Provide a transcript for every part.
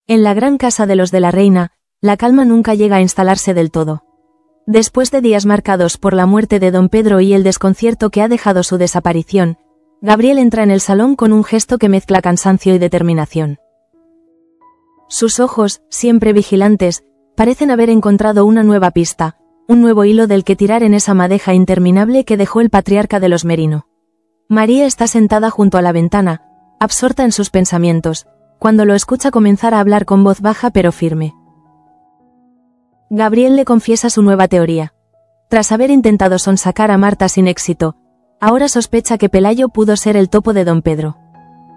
En la gran casa de los de la reina, la calma nunca llega a instalarse del todo. Después de días marcados por la muerte de don Pedro y el desconcierto que ha dejado su desaparición, Gabriel entra en el salón con un gesto que mezcla cansancio y determinación. Sus ojos, siempre vigilantes, parecen haber encontrado una nueva pista, un nuevo hilo del que tirar en esa madeja interminable que dejó el patriarca de los Merino. María está sentada junto a la ventana, absorta en sus pensamientos, cuando lo escucha comenzar a hablar con voz baja pero firme. Gabriel le confiesa su nueva teoría. Tras haber intentado sonsacar a Marta sin éxito, ahora sospecha que Pelayo pudo ser el topo de don Pedro.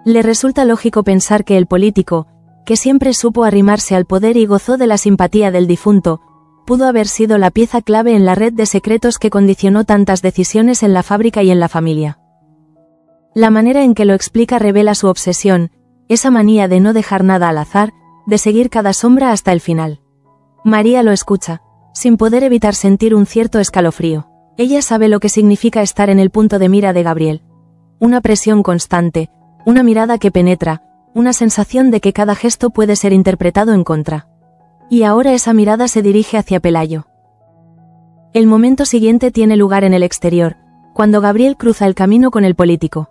Le resulta lógico pensar que el político, que siempre supo arrimarse al poder y gozó de la simpatía del difunto, pudo haber sido la pieza clave en la red de secretos que condicionó tantas decisiones en la fábrica y en la familia. La manera en que lo explica revela su obsesión, esa manía de no dejar nada al azar, de seguir cada sombra hasta el final. María lo escucha, sin poder evitar sentir un cierto escalofrío. Ella sabe lo que significa estar en el punto de mira de Gabriel. Una presión constante, una mirada que penetra, una sensación de que cada gesto puede ser interpretado en contra. Y ahora esa mirada se dirige hacia Pelayo. El momento siguiente tiene lugar en el exterior, cuando Gabriel cruza el camino con el político.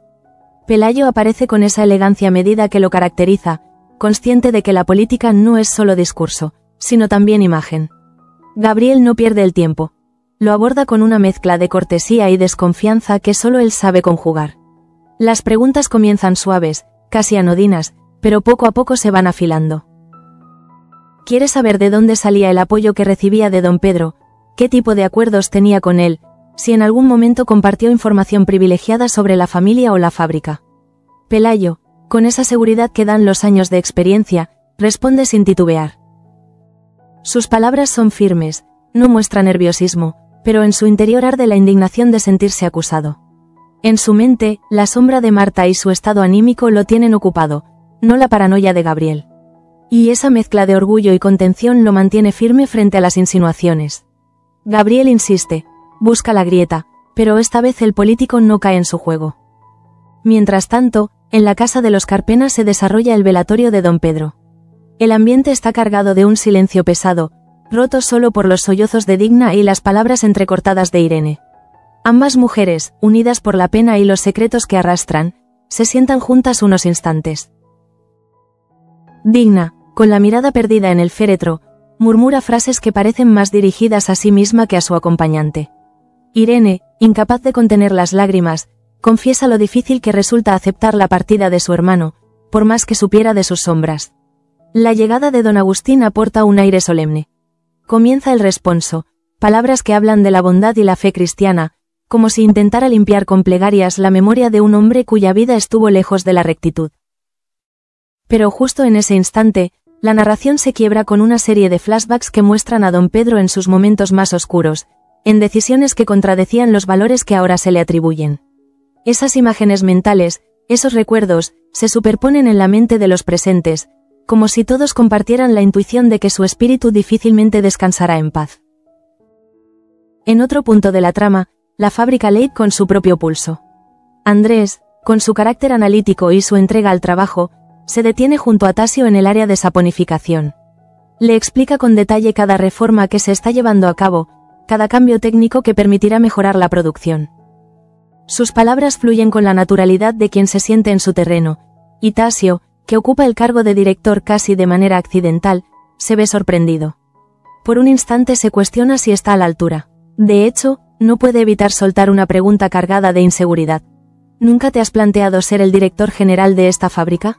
Pelayo aparece con esa elegancia medida que lo caracteriza, consciente de que la política no es solo discurso, sino también imagen. Gabriel no pierde el tiempo. Lo aborda con una mezcla de cortesía y desconfianza que solo él sabe conjugar. Las preguntas comienzan suaves, casi anodinas, pero poco a poco se van afilando. Quiere saber de dónde salía el apoyo que recibía de don Pedro, qué tipo de acuerdos tenía con él, si en algún momento compartió información privilegiada sobre la familia o la fábrica. Pelayo, con esa seguridad que dan los años de experiencia, responde sin titubear. Sus palabras son firmes, no muestra nerviosismo, pero en su interior arde la indignación de sentirse acusado. En su mente, la sombra de Marta y su estado anímico lo tienen ocupado, no la paranoia de Gabriel. Y esa mezcla de orgullo y contención lo mantiene firme frente a las insinuaciones. Gabriel insiste, busca la grieta, pero esta vez el político no cae en su juego. Mientras tanto, en la casa de los Carpena se desarrolla el velatorio de don Pedro. El ambiente está cargado de un silencio pesado, roto solo por los sollozos de Digna y las palabras entrecortadas de Irene. Ambas mujeres, unidas por la pena y los secretos que arrastran, se sientan juntas unos instantes. Digna, con la mirada perdida en el féretro, murmura frases que parecen más dirigidas a sí misma que a su acompañante. Irene, incapaz de contener las lágrimas, confiesa lo difícil que resulta aceptar la partida de su hermano, por más que supiera de sus sombras. La llegada de don Agustín aporta un aire solemne. Comienza el responso, palabras que hablan de la bondad y la fe cristiana, como si intentara limpiar con plegarias la memoria de un hombre cuya vida estuvo lejos de la rectitud. Pero justo en ese instante, la narración se quiebra con una serie de flashbacks que muestran a don Pedro en sus momentos más oscuros, en decisiones que contradecían los valores que ahora se le atribuyen. Esas imágenes mentales, esos recuerdos, se superponen en la mente de los presentes, como si todos compartieran la intuición de que su espíritu difícilmente descansará en paz. En otro punto de la trama, la fábrica Leib con su propio pulso. Andrés, con su carácter analítico y su entrega al trabajo, se detiene junto a Tasio en el área de saponificación. Le explica con detalle cada reforma que se está llevando a cabo, cada cambio técnico que permitirá mejorar la producción. Sus palabras fluyen con la naturalidad de quien se siente en su terreno, y Tasio, que ocupa el cargo de director casi de manera accidental, se ve sorprendido. Por un instante se cuestiona si está a la altura. De hecho, no puede evitar soltar una pregunta cargada de inseguridad. ¿Nunca te has planteado ser el director general de esta fábrica?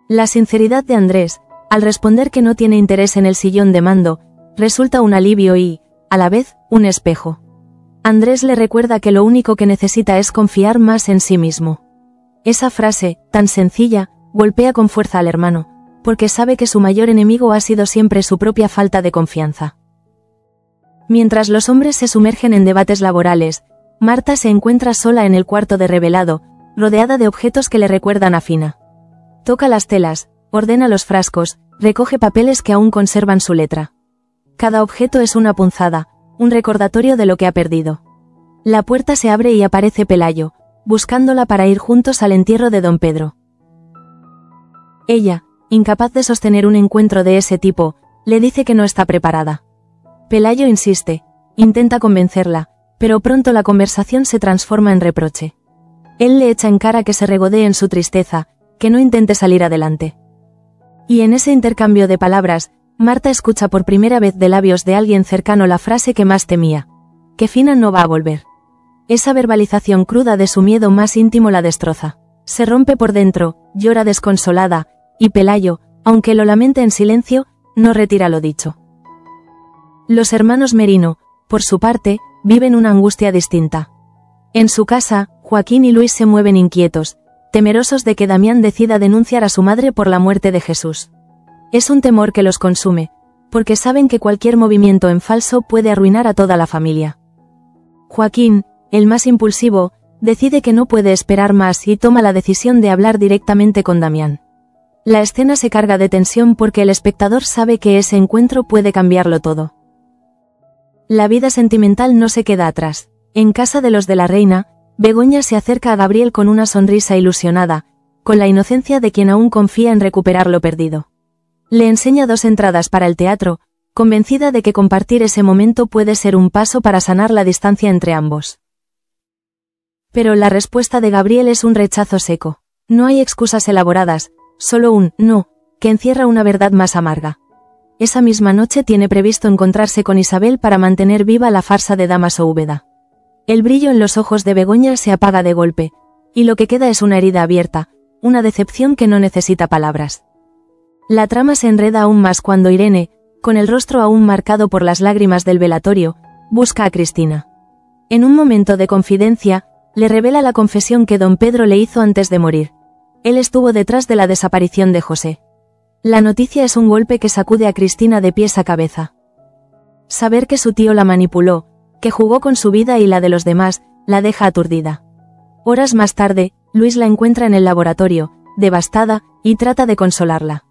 La sinceridad de Andrés, al responder que no tiene interés en el sillón de mando, resulta un alivio y, a la vez, un espejo. Andrés le recuerda que lo único que necesita es confiar más en sí mismo. Esa frase, tan sencilla, golpea con fuerza al hermano, porque sabe que su mayor enemigo ha sido siempre su propia falta de confianza. Mientras los hombres se sumergen en debates laborales, Marta se encuentra sola en el cuarto de revelado, rodeada de objetos que le recuerdan a Fina. Toca las telas, ordena los frascos, recoge papeles que aún conservan su letra. Cada objeto es una punzada, un recordatorio de lo que ha perdido. La puerta se abre y aparece Pelayo, buscándola para ir juntos al entierro de don Pedro. Ella, incapaz de sostener un encuentro de ese tipo, le dice que no está preparada. Pelayo insiste, intenta convencerla, pero pronto la conversación se transforma en reproche. Él le echa en cara que se regodee en su tristeza, que no intente salir adelante. Y en ese intercambio de palabras, Marta escucha por primera vez de labios de alguien cercano la frase que más temía: que Fina no va a volver. Esa verbalización cruda de su miedo más íntimo la destroza. Se rompe por dentro, llora desconsolada, y Pelayo, aunque lo lamente en silencio, no retira lo dicho. Los hermanos Merino, por su parte, viven una angustia distinta. En su casa, Joaquín y Luis se mueven inquietos, temerosos de que Damián decida denunciar a su madre por la muerte de Jesús. Es un temor que los consume, porque saben que cualquier movimiento en falso puede arruinar a toda la familia. Joaquín, el más impulsivo, decide que no puede esperar más y toma la decisión de hablar directamente con Damián. La escena se carga de tensión porque el espectador sabe que ese encuentro puede cambiarlo todo. La vida sentimental no se queda atrás. En casa de los de la Reina, Begoña se acerca a Gabriel con una sonrisa ilusionada, con la inocencia de quien aún confía en recuperar lo perdido. Le enseña 2 entradas para el teatro, convencida de que compartir ese momento puede ser un paso para sanar la distancia entre ambos. Pero la respuesta de Gabriel es un rechazo seco. No hay excusas elaboradas, solo un «no», que encierra una verdad más amarga. Esa misma noche tiene previsto encontrarse con Isabel para mantener viva la farsa de Dámaso Úbeda. El brillo en los ojos de Begoña se apaga de golpe, y lo que queda es una herida abierta, una decepción que no necesita palabras. La trama se enreda aún más cuando Irene, con el rostro aún marcado por las lágrimas del velatorio, busca a Cristina. En un momento de confidencia, le revela la confesión que don Pedro le hizo antes de morir. Él estuvo detrás de la desaparición de José. La noticia es un golpe que sacude a Cristina de pies a cabeza. Saber que su tío la manipuló, que jugó con su vida y la de los demás, la deja aturdida. Horas más tarde, Luis la encuentra en el laboratorio, devastada, y trata de consolarla.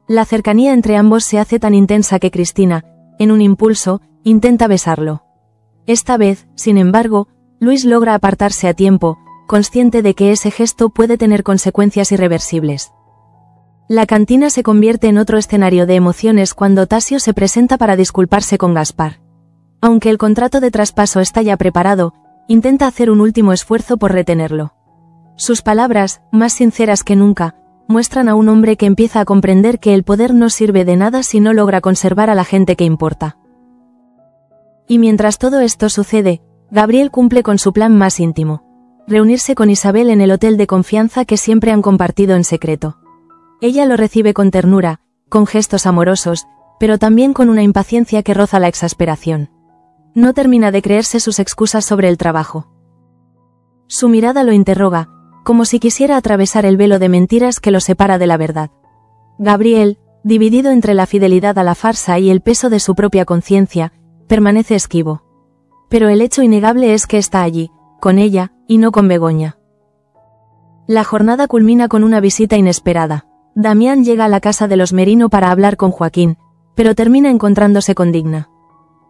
La cercanía entre ambos se hace tan intensa que Cristina, en un impulso, intenta besarlo. Esta vez, sin embargo, Luis logra apartarse a tiempo, consciente de que ese gesto puede tener consecuencias irreversibles. La cantina se convierte en otro escenario de emociones cuando Tasio se presenta para disculparse con Gaspar. Aunque el contrato de traspaso está ya preparado, intenta hacer un último esfuerzo por retenerlo. Sus palabras, más sinceras que nunca, muestran a un hombre que empieza a comprender que el poder no sirve de nada si no logra conservar a la gente que importa. Y mientras todo esto sucede, Gabriel cumple con su plan más íntimo: reunirse con Isabel en el hotel de confianza que siempre han compartido en secreto. Ella lo recibe con ternura, con gestos amorosos, pero también con una impaciencia que roza la exasperación. No termina de creerse sus excusas sobre el trabajo. Su mirada lo interroga, como si quisiera atravesar el velo de mentiras que lo separa de la verdad. Gabriel, dividido entre la fidelidad a la farsa y el peso de su propia conciencia, permanece esquivo. Pero el hecho innegable es que está allí, con ella, y no con Begoña. La jornada culmina con una visita inesperada. Damián llega a la casa de los Merino para hablar con Joaquín, pero termina encontrándose con Digna.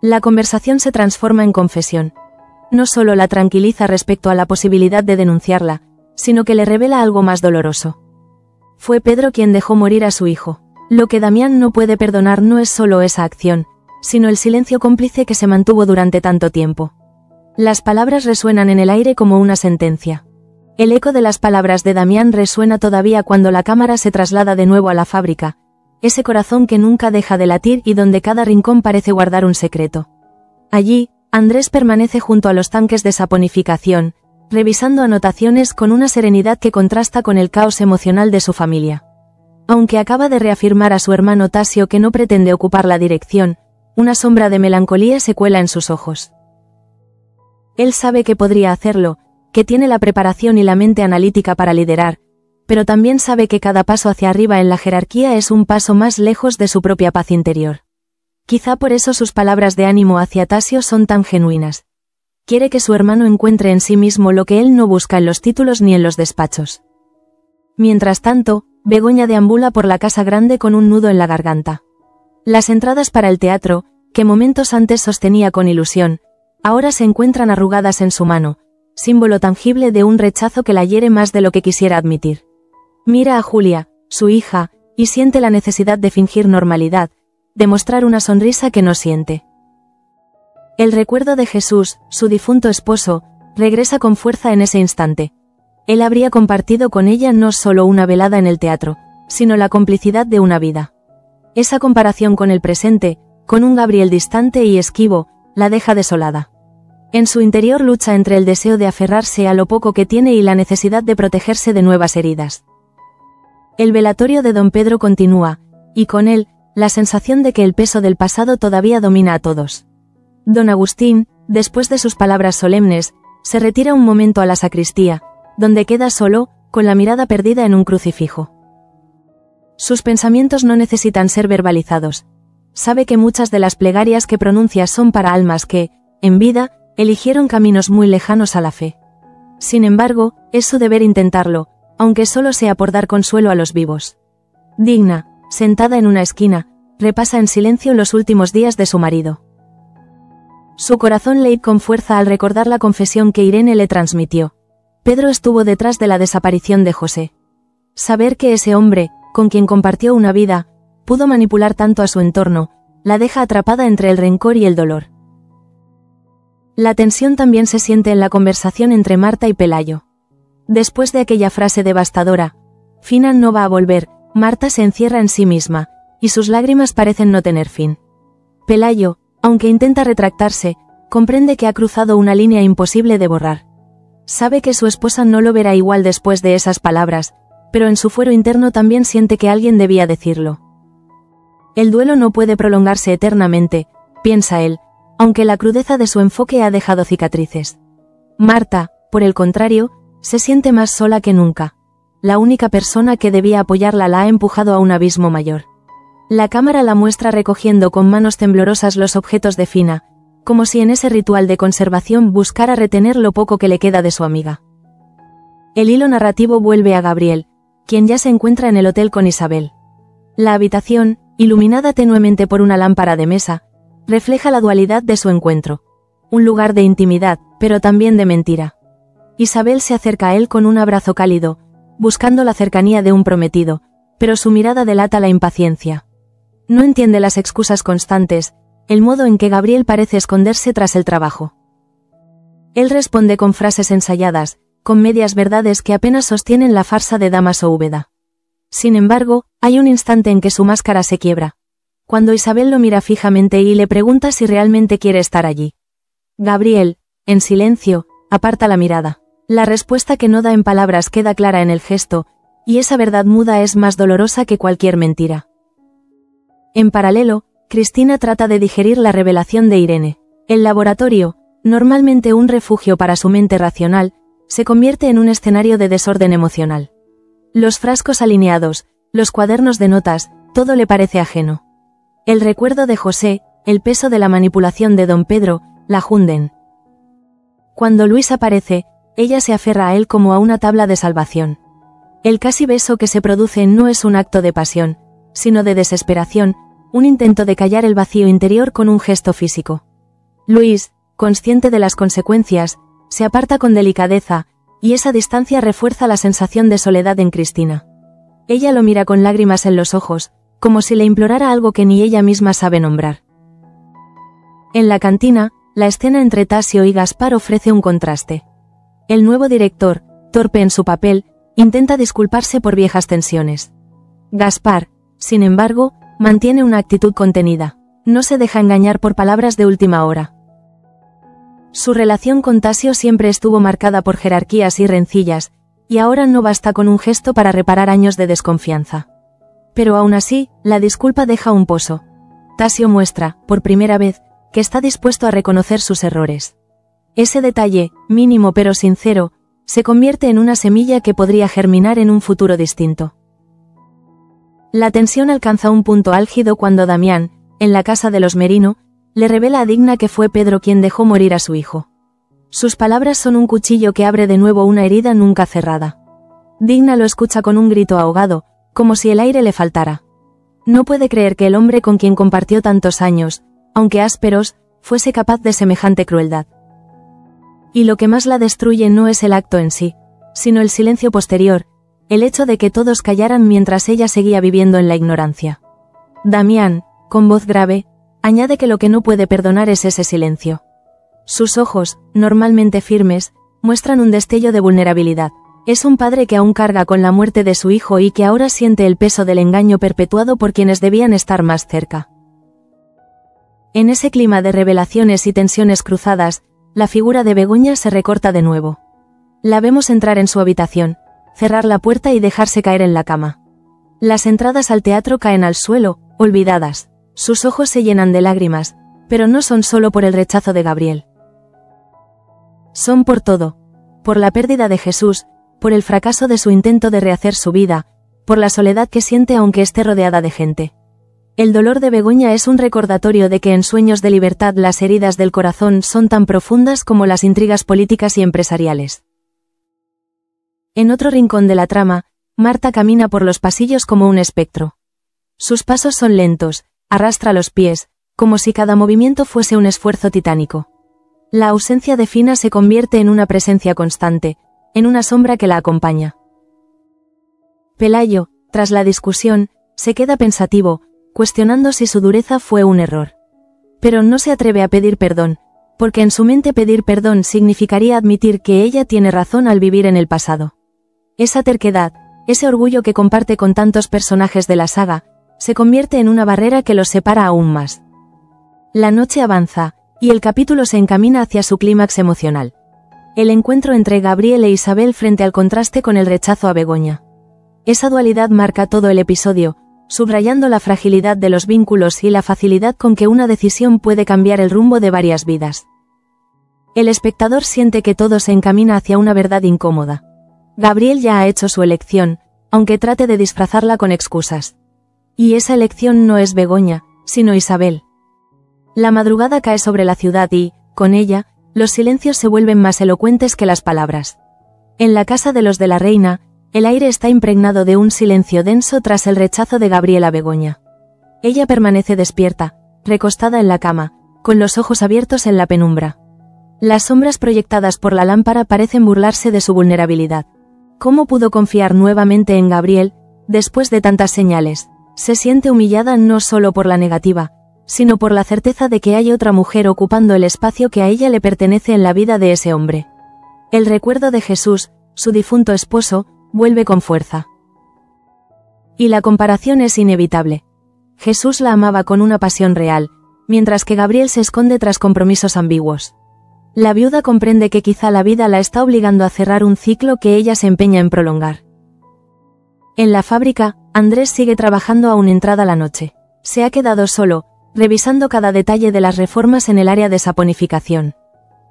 La conversación se transforma en confesión. No solo la tranquiliza respecto a la posibilidad de denunciarla, sino que le revela algo más doloroso. Fue Pedro quien dejó morir a su hijo. Lo que Damián no puede perdonar no es solo esa acción, sino el silencio cómplice que se mantuvo durante tanto tiempo. Las palabras resuenan en el aire como una sentencia. El eco de las palabras de Damián resuena todavía cuando la cámara se traslada de nuevo a la fábrica, ese corazón que nunca deja de latir y donde cada rincón parece guardar un secreto. Allí, Andrés permanece junto a los tanques de saponificación, revisando anotaciones con una serenidad que contrasta con el caos emocional de su familia. Aunque acaba de reafirmar a su hermano Tasio que no pretende ocupar la dirección, una sombra de melancolía se cuela en sus ojos. Él sabe que podría hacerlo, que tiene la preparación y la mente analítica para liderar, pero también sabe que cada paso hacia arriba en la jerarquía es un paso más lejos de su propia paz interior. Quizá por eso sus palabras de ánimo hacia Tasio son tan genuinas. Quiere que su hermano encuentre en sí mismo lo que él no busca en los títulos ni en los despachos. Mientras tanto, Begoña deambula por la casa grande con un nudo en la garganta. Las entradas para el teatro, que momentos antes sostenía con ilusión, ahora se encuentran arrugadas en su mano, símbolo tangible de un rechazo que la hiere más de lo que quisiera admitir. Mira a Julia, su hija, y siente la necesidad de fingir normalidad, de mostrar una sonrisa que no siente. El recuerdo de Jesús, su difunto esposo, regresa con fuerza en ese instante. Él habría compartido con ella no solo una velada en el teatro, sino la complicidad de una vida. Esa comparación con el presente, con un Gabriel distante y esquivo, la deja desolada. En su interior lucha entre el deseo de aferrarse a lo poco que tiene y la necesidad de protegerse de nuevas heridas. El velatorio de don Pedro continúa, y con él, la sensación de que el peso del pasado todavía domina a todos. Don Agustín, después de sus palabras solemnes, se retira un momento a la sacristía, donde queda solo, con la mirada perdida en un crucifijo. Sus pensamientos no necesitan ser verbalizados. Sabe que muchas de las plegarias que pronuncia son para almas que, en vida, eligieron caminos muy lejanos a la fe. Sin embargo, es su deber intentarlo, aunque solo sea por dar consuelo a los vivos. Digna, sentada en una esquina, repasa en silencio los últimos días de su marido. Su corazón lee con fuerza al recordar la confesión que Irene le transmitió. Pedro estuvo detrás de la desaparición de José. Saber que ese hombre, con quien compartió una vida, pudo manipular tanto a su entorno, la deja atrapada entre el rencor y el dolor. La tensión también se siente en la conversación entre Marta y Pelayo. Después de aquella frase devastadora, Fina no va a volver, Marta se encierra en sí misma, y sus lágrimas parecen no tener fin. Pelayo, aunque intenta retractarse, comprende que ha cruzado una línea imposible de borrar. Sabe que su esposa no lo verá igual después de esas palabras, pero en su fuero interno también siente que alguien debía decirlo. El duelo no puede prolongarse eternamente, piensa él, aunque la crudeza de su enfoque ha dejado cicatrices. Marta, por el contrario, se siente más sola que nunca. La única persona que debía apoyarla la ha empujado a un abismo mayor. La cámara la muestra recogiendo con manos temblorosas los objetos de Fina, como si en ese ritual de conservación buscara retener lo poco que le queda de su amiga. El hilo narrativo vuelve a Gabriel, quien ya se encuentra en el hotel con Isabel. La habitación, iluminada tenuemente por una lámpara de mesa, refleja la dualidad de su encuentro. Un lugar de intimidad, pero también de mentira. Isabel se acerca a él con un abrazo cálido, buscando la cercanía de un prometido, pero su mirada delata la impaciencia. No entiende las excusas constantes, el modo en que Gabriel parece esconderse tras el trabajo. Él responde con frases ensayadas, con medias verdades que apenas sostienen la farsa de Dámaso Úbeda. Sin embargo, hay un instante en que su máscara se quiebra. Cuando Isabel lo mira fijamente y le pregunta si realmente quiere estar allí. Gabriel, en silencio, aparta la mirada. La respuesta que no da en palabras queda clara en el gesto, y esa verdad muda es más dolorosa que cualquier mentira. En paralelo, Cristina trata de digerir la revelación de Irene. El laboratorio, normalmente un refugio para su mente racional, se convierte en un escenario de desorden emocional. Los frascos alineados, los cuadernos de notas, todo le parece ajeno. El recuerdo de José, el peso de la manipulación de don Pedro, la hunden. Cuando Luis aparece, ella se aferra a él como a una tabla de salvación. El casi beso que se produce no es un acto de pasión, sino de desesperación, un intento de callar el vacío interior con un gesto físico. Luis, consciente de las consecuencias, se aparta con delicadeza, y esa distancia refuerza la sensación de soledad en Cristina. Ella lo mira con lágrimas en los ojos, como si le implorara algo que ni ella misma sabe nombrar. En la cantina, la escena entre Tasio y Gaspar ofrece un contraste. El nuevo director, torpe en su papel, intenta disculparse por viejas tensiones. Gaspar, sin embargo, mantiene una actitud contenida. No se deja engañar por palabras de última hora. Su relación con Tasio siempre estuvo marcada por jerarquías y rencillas, y ahora no basta con un gesto para reparar años de desconfianza. Pero aún así, la disculpa deja un pozo. Tasio muestra, por primera vez, que está dispuesto a reconocer sus errores. Ese detalle, mínimo pero sincero, se convierte en una semilla que podría germinar en un futuro distinto. La tensión alcanza un punto álgido cuando Damián, en la casa de los Merino, le revela a Digna que fue Pedro quien dejó morir a su hijo. Sus palabras son un cuchillo que abre de nuevo una herida nunca cerrada. Digna lo escucha con un grito ahogado, como si el aire le faltara. No puede creer que el hombre con quien compartió tantos años, aunque ásperos, fuese capaz de semejante crueldad. Y lo que más la destruye no es el acto en sí, sino el silencio posterior, el hecho de que todos callaran mientras ella seguía viviendo en la ignorancia. Damián, con voz grave, añade que lo que no puede perdonar es ese silencio. Sus ojos, normalmente firmes, muestran un destello de vulnerabilidad. Es un padre que aún carga con la muerte de su hijo y que ahora siente el peso del engaño perpetuado por quienes debían estar más cerca. En ese clima de revelaciones y tensiones cruzadas, la figura de Begoña se recorta de nuevo. La vemos entrar en su habitación, cerrar la puerta y dejarse caer en la cama. Las entradas al teatro caen al suelo, olvidadas. Sus ojos se llenan de lágrimas, pero no son solo por el rechazo de Gabriel. Son por todo. Por la pérdida de Jesús, por el fracaso de su intento de rehacer su vida, por la soledad que siente aunque esté rodeada de gente. El dolor de Begoña es un recordatorio de que en Sueños de Libertad las heridas del corazón son tan profundas como las intrigas políticas y empresariales. En otro rincón de la trama, Marta camina por los pasillos como un espectro. Sus pasos son lentos, arrastra los pies, como si cada movimiento fuese un esfuerzo titánico. La ausencia de Fina se convierte en una presencia constante, en una sombra que la acompaña. Pelayo, tras la discusión, se queda pensativo, cuestionando si su dureza fue un error. Pero no se atreve a pedir perdón, porque en su mente pedir perdón significaría admitir que ella tiene razón al vivir en el pasado. Esa terquedad, ese orgullo que comparte con tantos personajes de la saga, se convierte en una barrera que los separa aún más. La noche avanza, y el capítulo se encamina hacia su clímax emocional. El encuentro entre Gabriel e Isabel frente al contraste con el rechazo a Begoña. Esa dualidad marca todo el episodio, subrayando la fragilidad de los vínculos y la facilidad con que una decisión puede cambiar el rumbo de varias vidas. El espectador siente que todo se encamina hacia una verdad incómoda. Gabriel ya ha hecho su elección, aunque trate de disfrazarla con excusas. Y esa elección no es Begoña, sino Isabel. La madrugada cae sobre la ciudad y, con ella, los silencios se vuelven más elocuentes que las palabras. En la casa de los de la Reina, el aire está impregnado de un silencio denso tras el rechazo de Gabriel a Begoña. Ella permanece despierta, recostada en la cama, con los ojos abiertos en la penumbra. Las sombras proyectadas por la lámpara parecen burlarse de su vulnerabilidad. ¿Cómo pudo confiar nuevamente en Gabriel, después de tantas señales? Se siente humillada no solo por la negativa, sino por la certeza de que hay otra mujer ocupando el espacio que a ella le pertenece en la vida de ese hombre. El recuerdo de Jesús, su difunto esposo, vuelve con fuerza. Y la comparación es inevitable. Jesús la amaba con una pasión real, mientras que Gabriel se esconde tras compromisos ambiguos. La viuda comprende que quizá la vida la está obligando a cerrar un ciclo que ella se empeña en prolongar. En la fábrica, Andrés sigue trabajando aún entrada la noche. Se ha quedado solo, revisando cada detalle de las reformas en el área de saponificación.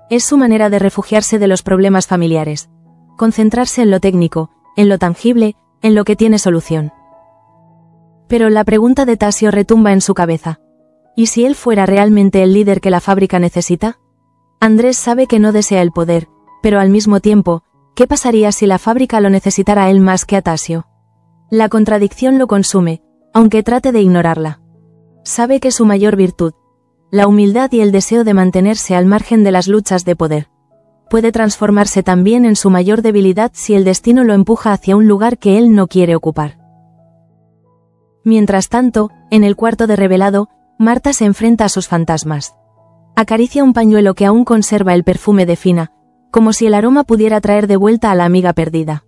Es su manera de refugiarse de los problemas familiares. Concentrarse en lo técnico, en lo tangible, en lo que tiene solución. Pero la pregunta de Tasio retumba en su cabeza. ¿Y si él fuera realmente el líder que la fábrica necesita? Andrés sabe que no desea el poder, pero al mismo tiempo, ¿qué pasaría si la fábrica lo necesitara a él más que a Tasio? La contradicción lo consume, aunque trate de ignorarla. Sabe que su mayor virtud, la humildad y el deseo de mantenerse al margen de las luchas de poder, puede transformarse también en su mayor debilidad si el destino lo empuja hacia un lugar que él no quiere ocupar. Mientras tanto, en el cuarto de revelado, Marta se enfrenta a sus fantasmas. Acaricia un pañuelo que aún conserva el perfume de Fina, como si el aroma pudiera traer de vuelta a la amiga perdida.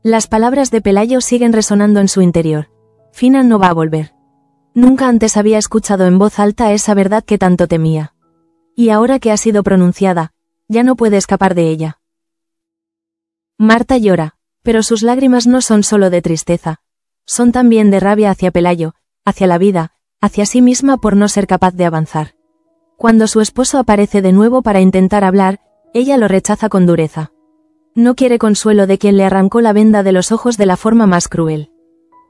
Las palabras de Pelayo siguen resonando en su interior. Fina no va a volver. Nunca antes había escuchado en voz alta esa verdad que tanto temía. Y ahora que ha sido pronunciada, ya no puede escapar de ella. Marta llora, pero sus lágrimas no son solo de tristeza. Son también de rabia hacia Pelayo, hacia la vida, hacia sí misma por no ser capaz de avanzar. Cuando su esposo aparece de nuevo para intentar hablar, ella lo rechaza con dureza. No quiere consuelo de quien le arrancó la venda de los ojos de la forma más cruel.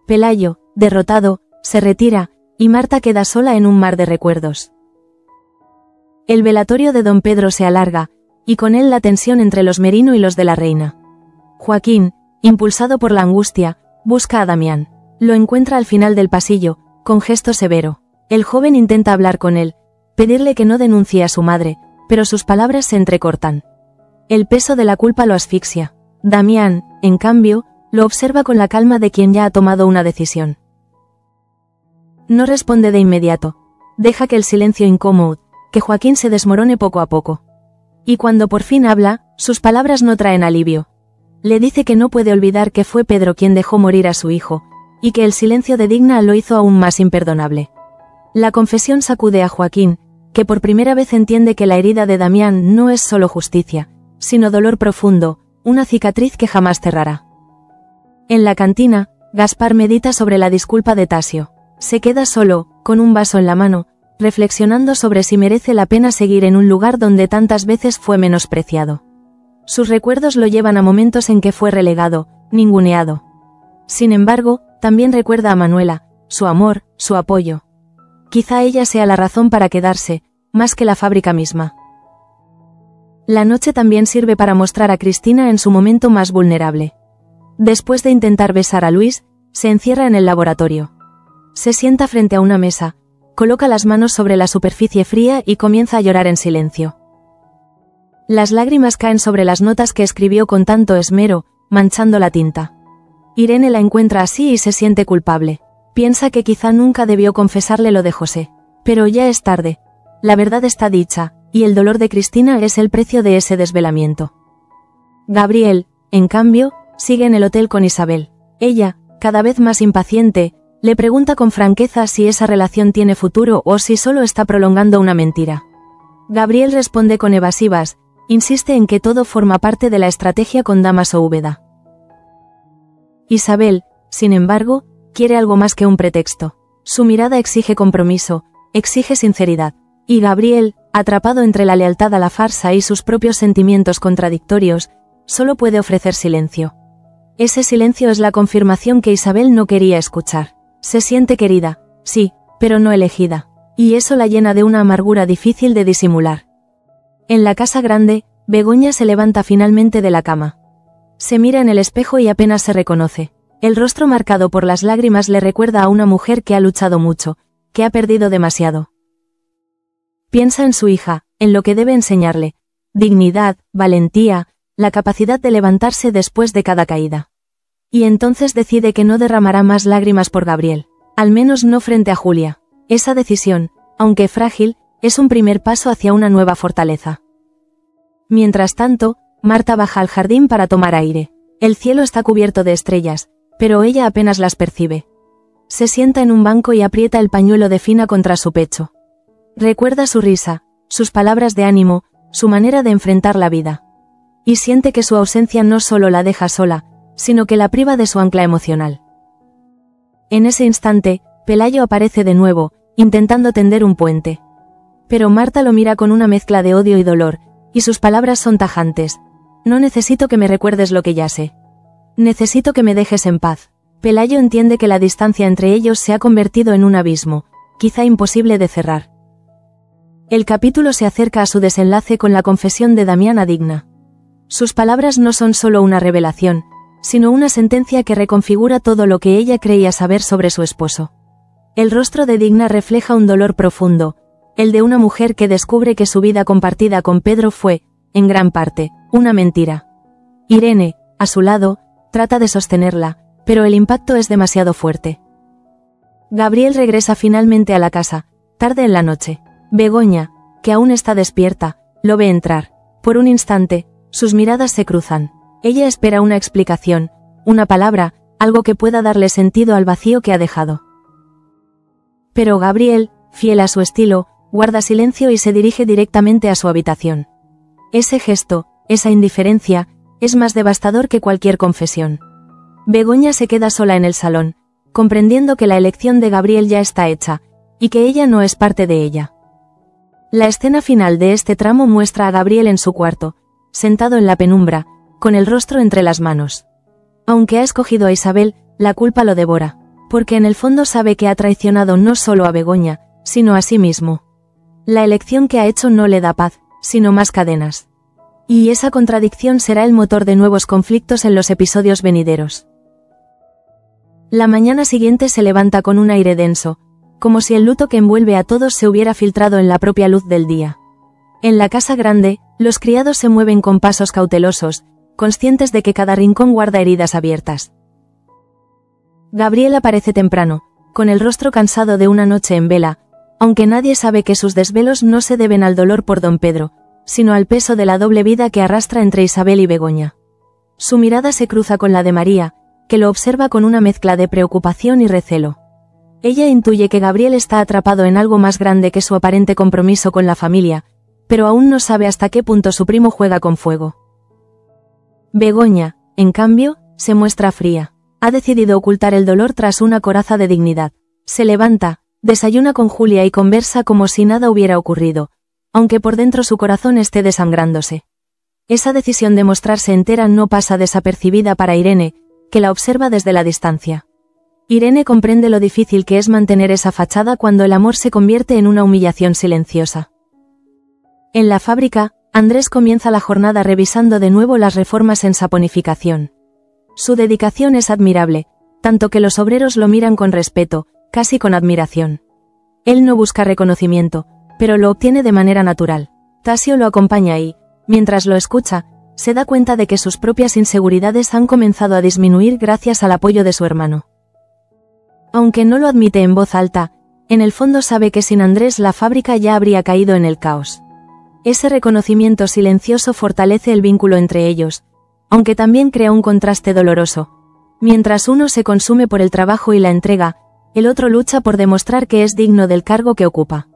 Pelayo, derrotado, se retira, y Marta queda sola en un mar de recuerdos. El velatorio de don Pedro se alarga, y con él la tensión entre los Merino y los de la Reina. Joaquín, impulsado por la angustia, busca a Damián. Lo encuentra al final del pasillo, con gesto severo. El joven intenta hablar con él, pedirle que no denuncie a su madre, pero sus palabras se entrecortan. El peso de la culpa lo asfixia. Damián, en cambio, lo observa con la calma de quien ya ha tomado una decisión. No responde de inmediato. Deja que el silencio incómodo, que Joaquín se desmorone poco a poco. Y cuando por fin habla, sus palabras no traen alivio. Le dice que no puede olvidar que fue Pedro quien dejó morir a su hijo, y que el silencio de Digna lo hizo aún más imperdonable. La confesión sacude a Joaquín, que por primera vez entiende que la herida de Damián no es solo justicia, sino dolor profundo, una cicatriz que jamás cerrará. En la cantina, Gaspar medita sobre la disculpa de Tasio. Se queda solo, con un vaso en la mano, reflexionando sobre si merece la pena seguir en un lugar donde tantas veces fue menospreciado. Sus recuerdos lo llevan a momentos en que fue relegado, ninguneado. Sin embargo, también recuerda a Manuela, su amor, su apoyo. Quizá ella sea la razón para quedarse, más que la fábrica misma. La noche también sirve para mostrar a Cristina en su momento más vulnerable. Después de intentar besar a Luis, se encierra en el laboratorio. Se sienta frente a una mesa, coloca las manos sobre la superficie fría y comienza a llorar en silencio. Las lágrimas caen sobre las notas que escribió con tanto esmero, manchando la tinta. Irene la encuentra así y se siente culpable. Piensa que quizá nunca debió confesarle lo de José. Pero ya es tarde. La verdad está dicha, y el dolor de Cristina es el precio de ese desvelamiento. Gabriel, en cambio, sigue en el hotel con Isabel. Ella, cada vez más impaciente, le pregunta con franqueza si esa relación tiene futuro o si solo está prolongando una mentira. Gabriel responde con evasivas, insiste en que todo forma parte de la estrategia con Dámaso Úbeda. Isabel, sin embargo, quiere algo más que un pretexto. Su mirada exige compromiso, exige sinceridad. Y Gabriel, atrapado entre la lealtad a la farsa y sus propios sentimientos contradictorios, solo puede ofrecer silencio. Ese silencio es la confirmación que Isabel no quería escuchar. Se siente querida, sí, pero no elegida. Y eso la llena de una amargura difícil de disimular. En la casa grande, Begoña se levanta finalmente de la cama. Se mira en el espejo y apenas se reconoce. El rostro marcado por las lágrimas le recuerda a una mujer que ha luchado mucho, que ha perdido demasiado. Piensa en su hija, en lo que debe enseñarle. Dignidad, valentía, la capacidad de levantarse después de cada caída. Y entonces decide que no derramará más lágrimas por Gabriel. Al menos no frente a Julia. Esa decisión, aunque frágil, es un primer paso hacia una nueva fortaleza. Mientras tanto, Marta baja al jardín para tomar aire. El cielo está cubierto de estrellas, pero ella apenas las percibe. Se sienta en un banco y aprieta el pañuelo de Fina contra su pecho. Recuerda su risa, sus palabras de ánimo, su manera de enfrentar la vida. Y siente que su ausencia no solo la deja sola, sino que la priva de su ancla emocional. En ese instante, Pelayo aparece de nuevo, intentando tender un puente. Pero Marta lo mira con una mezcla de odio y dolor, y sus palabras son tajantes. No necesito que me recuerdes lo que ya sé. Necesito que me dejes en paz. Pelayo entiende que la distancia entre ellos se ha convertido en un abismo, quizá imposible de cerrar. El capítulo se acerca a su desenlace con la confesión de Damián a Digna. Sus palabras no son solo una revelación, sino una sentencia que reconfigura todo lo que ella creía saber sobre su esposo. El rostro de Digna refleja un dolor profundo, el de una mujer que descubre que su vida compartida con Pedro fue, en gran parte, una mentira. Irene, a su lado, trata de sostenerla, pero el impacto es demasiado fuerte. Gabriel regresa finalmente a la casa, tarde en la noche. Begoña, que aún está despierta, lo ve entrar. Por un instante, sus miradas se cruzan. Ella espera una explicación, una palabra, algo que pueda darle sentido al vacío que ha dejado. Pero Gabriel, fiel a su estilo, guarda silencio y se dirige directamente a su habitación. Ese gesto, esa indiferencia, es más devastador que cualquier confesión. Begoña se queda sola en el salón, comprendiendo que la elección de Gabriel ya está hecha, y que ella no es parte de ella. La escena final de este tramo muestra a Gabriel en su cuarto, sentado en la penumbra, con el rostro entre las manos. Aunque ha escogido a Isabel, la culpa lo devora, porque en el fondo sabe que ha traicionado no solo a Begoña, sino a sí mismo. La elección que ha hecho no le da paz, sino más cadenas. Y esa contradicción será el motor de nuevos conflictos en los episodios venideros. La mañana siguiente se levanta con un aire denso, como si el luto que envuelve a todos se hubiera filtrado en la propia luz del día. En la casa grande, los criados se mueven con pasos cautelosos, conscientes de que cada rincón guarda heridas abiertas. Gabriel aparece temprano, con el rostro cansado de una noche en vela, aunque nadie sabe que sus desvelos no se deben al dolor por don Pedro, sino al peso de la doble vida que arrastra entre Isabel y Begoña. Su mirada se cruza con la de María, que lo observa con una mezcla de preocupación y recelo. Ella intuye que Gabriel está atrapado en algo más grande que su aparente compromiso con la familia, pero aún no sabe hasta qué punto su primo juega con fuego. Begoña, en cambio, se muestra fría. Ha decidido ocultar el dolor tras una coraza de dignidad. Se levanta, desayuna con Julia y conversa como si nada hubiera ocurrido, aunque por dentro su corazón esté desangrándose. Esa decisión de mostrarse entera no pasa desapercibida para Irene, que la observa desde la distancia. Irene comprende lo difícil que es mantener esa fachada cuando el amor se convierte en una humillación silenciosa. En la fábrica, Andrés comienza la jornada revisando de nuevo las reformas en saponificación. Su dedicación es admirable, tanto que los obreros lo miran con respeto, casi con admiración. Él no busca reconocimiento, pero lo obtiene de manera natural. Tasio lo acompaña y, mientras lo escucha, se da cuenta de que sus propias inseguridades han comenzado a disminuir gracias al apoyo de su hermano. Aunque no lo admite en voz alta, en el fondo sabe que sin Andrés la fábrica ya habría caído en el caos. Ese reconocimiento silencioso fortalece el vínculo entre ellos, aunque también crea un contraste doloroso. Mientras uno se consume por el trabajo y la entrega, el otro lucha por demostrar que es digno del cargo que ocupa.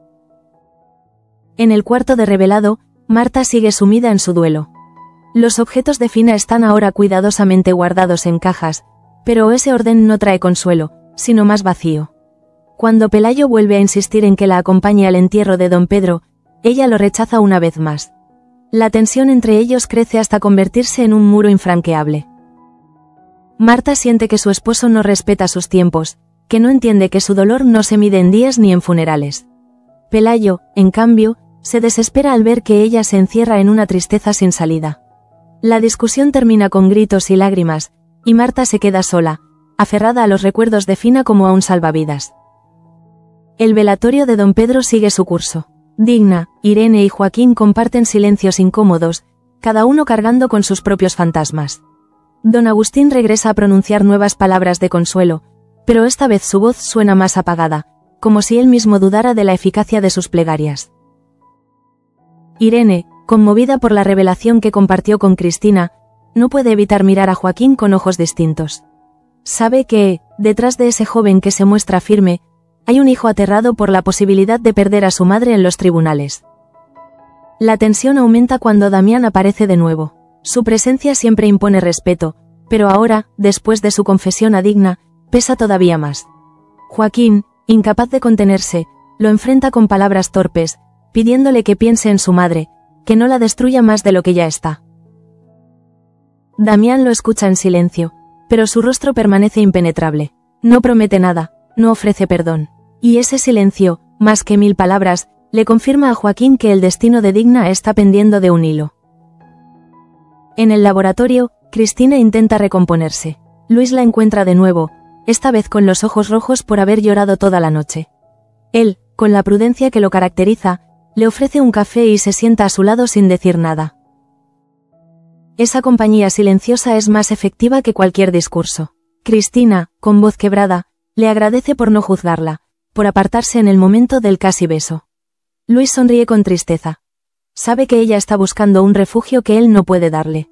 En el cuarto de revelado, Marta sigue sumida en su duelo. Los objetos de Fina están ahora cuidadosamente guardados en cajas, pero ese orden no trae consuelo, sino más vacío. Cuando Pelayo vuelve a insistir en que la acompañe al entierro de don Pedro, ella lo rechaza una vez más. La tensión entre ellos crece hasta convertirse en un muro infranqueable. Marta siente que su esposo no respeta sus tiempos, que no entiende que su dolor no se mide en días ni en funerales. Pelayo, en cambio, se desespera al ver que ella se encierra en una tristeza sin salida. La discusión termina con gritos y lágrimas, y Marta se queda sola, aferrada a los recuerdos de Fina como a un salvavidas. El velatorio de don Pedro sigue su curso. Digna, Irene y Joaquín comparten silencios incómodos, cada uno cargando con sus propios fantasmas. Don Agustín regresa a pronunciar nuevas palabras de consuelo, pero esta vez su voz suena más apagada, como si él mismo dudara de la eficacia de sus plegarias. Irene, conmovida por la revelación que compartió con Cristina, no puede evitar mirar a Joaquín con ojos distintos. Sabe que, detrás de ese joven que se muestra firme, hay un hijo aterrado por la posibilidad de perder a su madre en los tribunales. La tensión aumenta cuando Damián aparece de nuevo. Su presencia siempre impone respeto, pero ahora, después de su confesión a Digna, pesa todavía más. Joaquín, incapaz de contenerse, lo enfrenta con palabras torpes, pidiéndole que piense en su madre, que no la destruya más de lo que ya está. Damián lo escucha en silencio, pero su rostro permanece impenetrable. No promete nada, no ofrece perdón. Y ese silencio, más que 1000 palabras, le confirma a Joaquín que el destino de Digna está pendiendo de un hilo. En el laboratorio, Cristina intenta recomponerse. Luis la encuentra de nuevo, esta vez con los ojos rojos por haber llorado toda la noche. Él, con la prudencia que lo caracteriza, le ofrece un café y se sienta a su lado sin decir nada. Esa compañía silenciosa es más efectiva que cualquier discurso. Cristina, con voz quebrada, le agradece por no juzgarla, por apartarse en el momento del casi beso. Luis sonríe con tristeza. Sabe que ella está buscando un refugio que él no puede darle.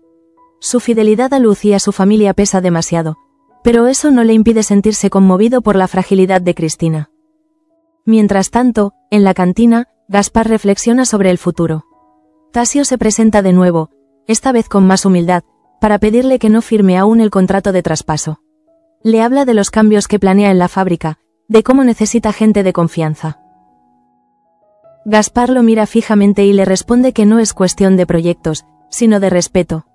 Su fidelidad a Luz y a su familia pesa demasiado, pero eso no le impide sentirse conmovido por la fragilidad de Cristina. Mientras tanto, en la cantina, Gaspar reflexiona sobre el futuro. Tasio se presenta de nuevo, esta vez con más humildad, para pedirle que no firme aún el contrato de traspaso. Le habla de los cambios que planea en la fábrica, de cómo necesita gente de confianza. Gaspar lo mira fijamente y le responde que no es cuestión de proyectos, sino de respeto.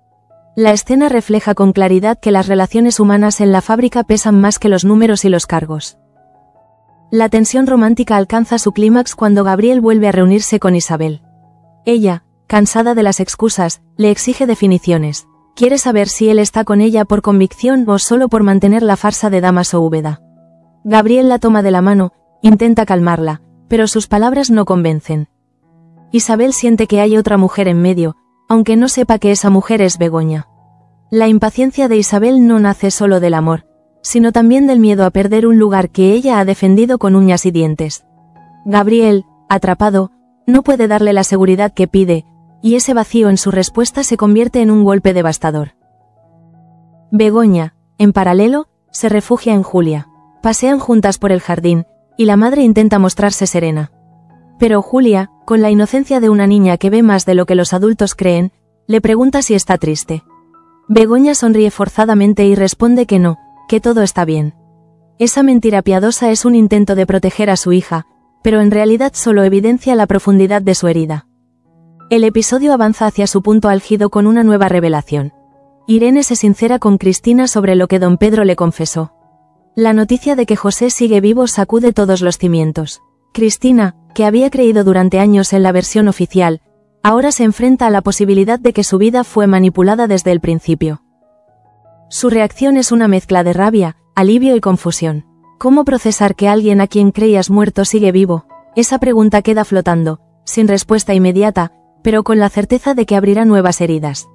La escena refleja con claridad que las relaciones humanas en la fábrica pesan más que los números y los cargos. La tensión romántica alcanza su clímax cuando Gabriel vuelve a reunirse con Isabel. Ella, cansada de las excusas, le exige definiciones. Quiere saber si él está con ella por convicción o solo por mantener la farsa de Dámaso Úbeda. Gabriel la toma de la mano, intenta calmarla, pero sus palabras no convencen. Isabel siente que hay otra mujer en medio, aunque no sepa que esa mujer es Begoña. La impaciencia de Isabel no nace solo del amor, sino también del miedo a perder un lugar que ella ha defendido con uñas y dientes. Gabriel, atrapado, no puede darle la seguridad que pide, y ese vacío en su respuesta se convierte en un golpe devastador. Begoña, en paralelo, se refugia en Julia. Pasean juntas por el jardín, y la madre intenta mostrarse serena. Pero Julia, con la inocencia de una niña que ve más de lo que los adultos creen, le pregunta si está triste. Begoña sonríe forzadamente y responde que no, que todo está bien. Esa mentira piadosa es un intento de proteger a su hija, pero en realidad solo evidencia la profundidad de su herida. El episodio avanza hacia su punto álgido con una nueva revelación. Irene se sincera con Cristina sobre lo que don Pedro le confesó. La noticia de que José sigue vivo sacude todos los cimientos. Cristina, que había creído durante años en la versión oficial, ahora se enfrenta a la posibilidad de que su vida fue manipulada desde el principio. Su reacción es una mezcla de rabia, alivio y confusión. ¿Cómo procesar que alguien a quien creías muerto sigue vivo? Esa pregunta queda flotando, sin respuesta inmediata, pero con la certeza de que abrirá nuevas heridas.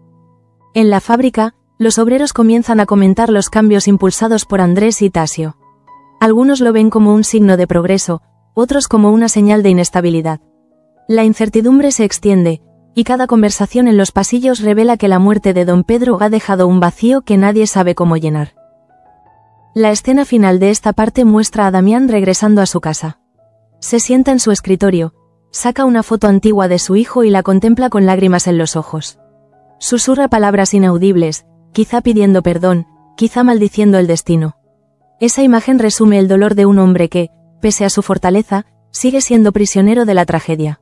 En la fábrica, los obreros comienzan a comentar los cambios impulsados por Andrés y Tasio. Algunos lo ven como un signo de progreso, otros como una señal de inestabilidad. La incertidumbre se extiende, y cada conversación en los pasillos revela que la muerte de don Pedro ha dejado un vacío que nadie sabe cómo llenar. La escena final de esta parte muestra a Damián regresando a su casa. Se sienta en su escritorio, saca una foto antigua de su hijo y la contempla con lágrimas en los ojos. Susurra palabras inaudibles, quizá pidiendo perdón, quizá maldiciendo el destino. Esa imagen resume el dolor de un hombre que, pese a su fortaleza, sigue siendo prisionero de la tragedia.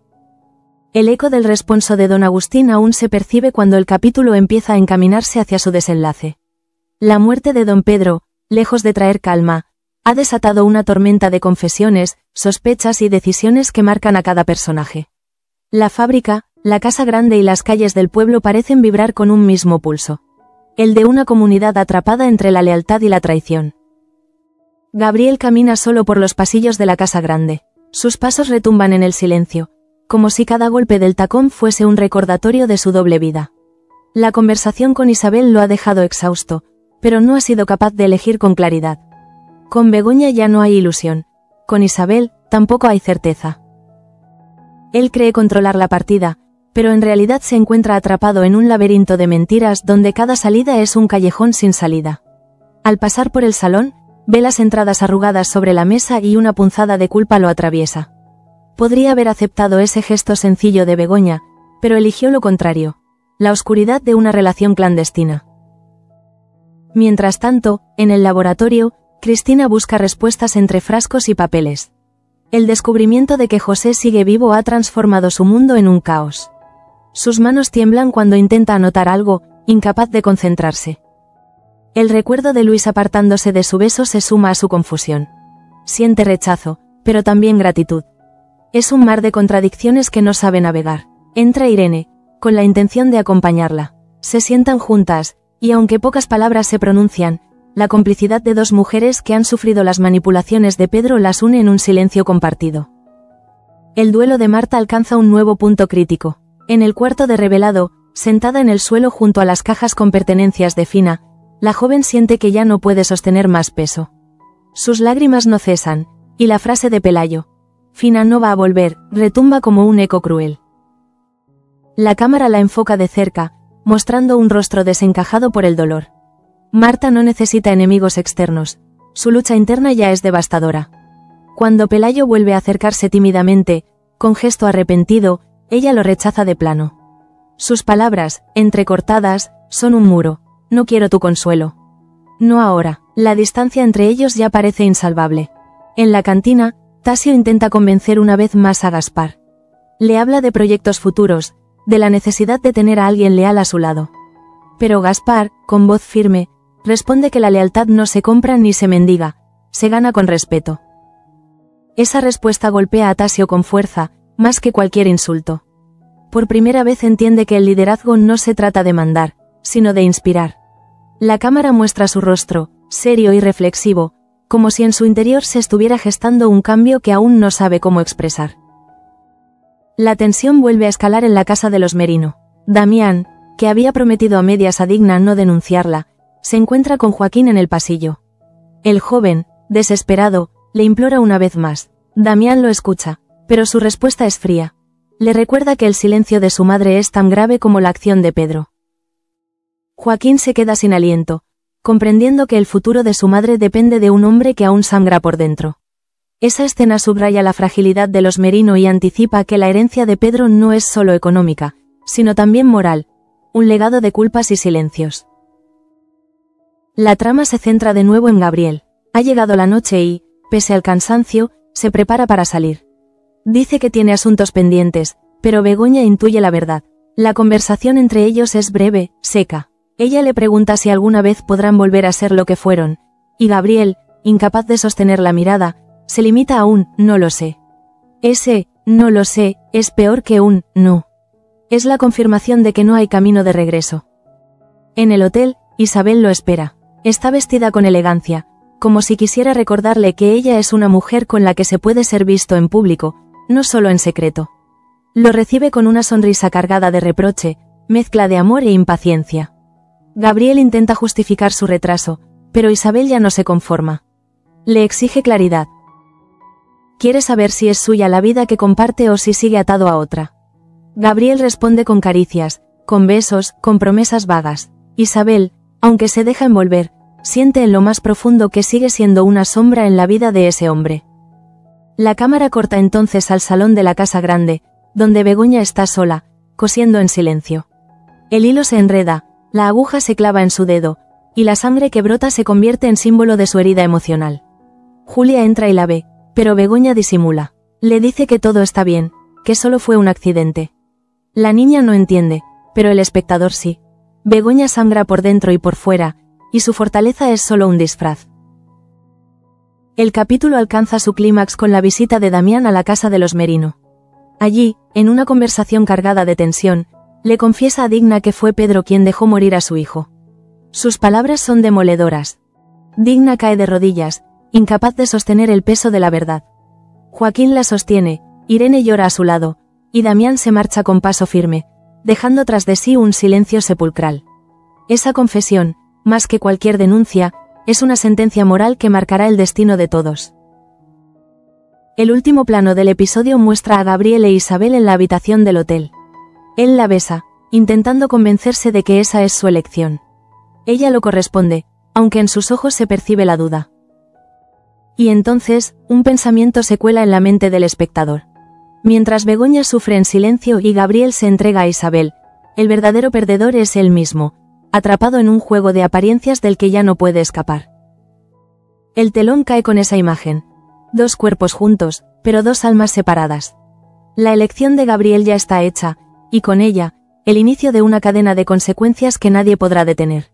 El eco del responso de don Agustín aún se percibe cuando el capítulo empieza a encaminarse hacia su desenlace. La muerte de don Pedro, lejos de traer calma, ha desatado una tormenta de confesiones, sospechas y decisiones que marcan a cada personaje. La fábrica, la casa grande y las calles del pueblo parecen vibrar con un mismo pulso. El de una comunidad atrapada entre la lealtad y la traición. Gabriel camina solo por los pasillos de la casa grande. Sus pasos retumban en el silencio, como si cada golpe del tacón fuese un recordatorio de su doble vida. La conversación con Isabel lo ha dejado exhausto, pero no ha sido capaz de elegir con claridad. Con Begoña ya no hay ilusión, con Isabel tampoco hay certeza. Él cree controlar la partida, pero en realidad se encuentra atrapado en un laberinto de mentiras donde cada salida es un callejón sin salida. Al pasar por el salón, ve las entradas arrugadas sobre la mesa y una punzada de culpa lo atraviesa. Podría haber aceptado ese gesto sencillo de Begoña, pero eligió lo contrario, la oscuridad de una relación clandestina. Mientras tanto, en el laboratorio, Cristina busca respuestas entre frascos y papeles. El descubrimiento de que José sigue vivo ha transformado su mundo en un caos. Sus manos tiemblan cuando intenta anotar algo, incapaz de concentrarse. El recuerdo de Luis apartándose de su beso se suma a su confusión. Siente rechazo, pero también gratitud. Es un mar de contradicciones que no sabe navegar. Entra Irene, con la intención de acompañarla. Se sientan juntas, y aunque pocas palabras se pronuncian, la complicidad de dos mujeres que han sufrido las manipulaciones de Pedro las une en un silencio compartido. El duelo de Marta alcanza un nuevo punto crítico. En el cuarto de revelado, sentada en el suelo junto a las cajas con pertenencias de Fina, la joven siente que ya no puede sostener más peso. Sus lágrimas no cesan, y la frase de Pelayo, Fina no va a volver, retumba como un eco cruel. La cámara la enfoca de cerca, mostrando un rostro desencajado por el dolor. Marta no necesita enemigos externos, su lucha interna ya es devastadora. Cuando Pelayo vuelve a acercarse tímidamente, con gesto arrepentido, ella lo rechaza de plano. Sus palabras, entrecortadas, son un muro, no quiero tu consuelo. No ahora, la distancia entre ellos ya parece insalvable. En la cantina, Tasio intenta convencer una vez más a Gaspar. Le habla de proyectos futuros, de la necesidad de tener a alguien leal a su lado. Pero Gaspar, con voz firme, responde que la lealtad no se compra ni se mendiga, se gana con respeto. Esa respuesta golpea a Tasio con fuerza, más que cualquier insulto. Por primera vez entiende que el liderazgo no se trata de mandar, sino de inspirar. La cámara muestra su rostro, serio y reflexivo, como si en su interior se estuviera gestando un cambio que aún no sabe cómo expresar. La tensión vuelve a escalar en la casa de los Merino. Damián, que había prometido a medias a Digna no denunciarla, se encuentra con Joaquín en el pasillo. El joven, desesperado, le implora una vez más. Damián lo escucha, pero su respuesta es fría. Le recuerda que el silencio de su madre es tan grave como la acción de Pedro. Joaquín se queda sin aliento, comprendiendo que el futuro de su madre depende de un hombre que aún sangra por dentro. Esa escena subraya la fragilidad de los Merino y anticipa que la herencia de Pedro no es solo económica, sino también moral, un legado de culpas y silencios. La trama se centra de nuevo en Gabriel. Ha llegado la noche y, pese al cansancio, se prepara para salir. Dice que tiene asuntos pendientes, pero Begoña intuye la verdad. La conversación entre ellos es breve, seca. Ella le pregunta si alguna vez podrán volver a ser lo que fueron, y Gabriel, incapaz de sostener la mirada, se limita a un «no lo sé». Ese «no lo sé» es peor que un «no». Es la confirmación de que no hay camino de regreso. En el hotel, Isabel lo espera. Está vestida con elegancia, como si quisiera recordarle que ella es una mujer con la que se puede ser visto en público, no solo en secreto. Lo recibe con una sonrisa cargada de reproche, mezcla de amor e impaciencia. Gabriel intenta justificar su retraso, pero Isabel ya no se conforma. Le exige claridad. Quiere saber si es suya la vida que comparte o si sigue atado a otra. Gabriel responde con caricias, con besos, con promesas vagas. Isabel, aunque se deja envolver, siente en lo más profundo que sigue siendo una sombra en la vida de ese hombre. La cámara corta entonces al salón de la casa grande, donde Begoña está sola, cosiendo en silencio. El hilo se enreda, la aguja se clava en su dedo, y la sangre que brota se convierte en símbolo de su herida emocional. Julia entra y la ve, pero Begoña disimula. Le dice que todo está bien, que solo fue un accidente. La niña no entiende, pero el espectador sí. Begoña sangra por dentro y por fuera, y su fortaleza es solo un disfraz. El capítulo alcanza su clímax con la visita de Damián a la casa de los Merino. Allí, en una conversación cargada de tensión, le confiesa a Digna que fue Pedro quien dejó morir a su hijo. Sus palabras son demoledoras. Digna cae de rodillas, incapaz de sostener el peso de la verdad. Joaquín la sostiene, Irene llora a su lado, y Damián se marcha con paso firme, dejando tras de sí un silencio sepulcral. Esa confesión, más que cualquier denuncia, es una sentencia moral que marcará el destino de todos. El último plano del episodio muestra a Gabriel e Isabel en la habitación del hotel. Él la besa, intentando convencerse de que esa es su elección. Ella lo corresponde, aunque en sus ojos se percibe la duda. Y entonces, un pensamiento se cuela en la mente del espectador. Mientras Begoña sufre en silencio y Gabriel se entrega a Isabel, el verdadero perdedor es él mismo, atrapado en un juego de apariencias del que ya no puede escapar. El telón cae con esa imagen. Dos cuerpos juntos, pero dos almas separadas. La elección de Gabriel ya está hecha, y con ella, el inicio de una cadena de consecuencias que nadie podrá detener.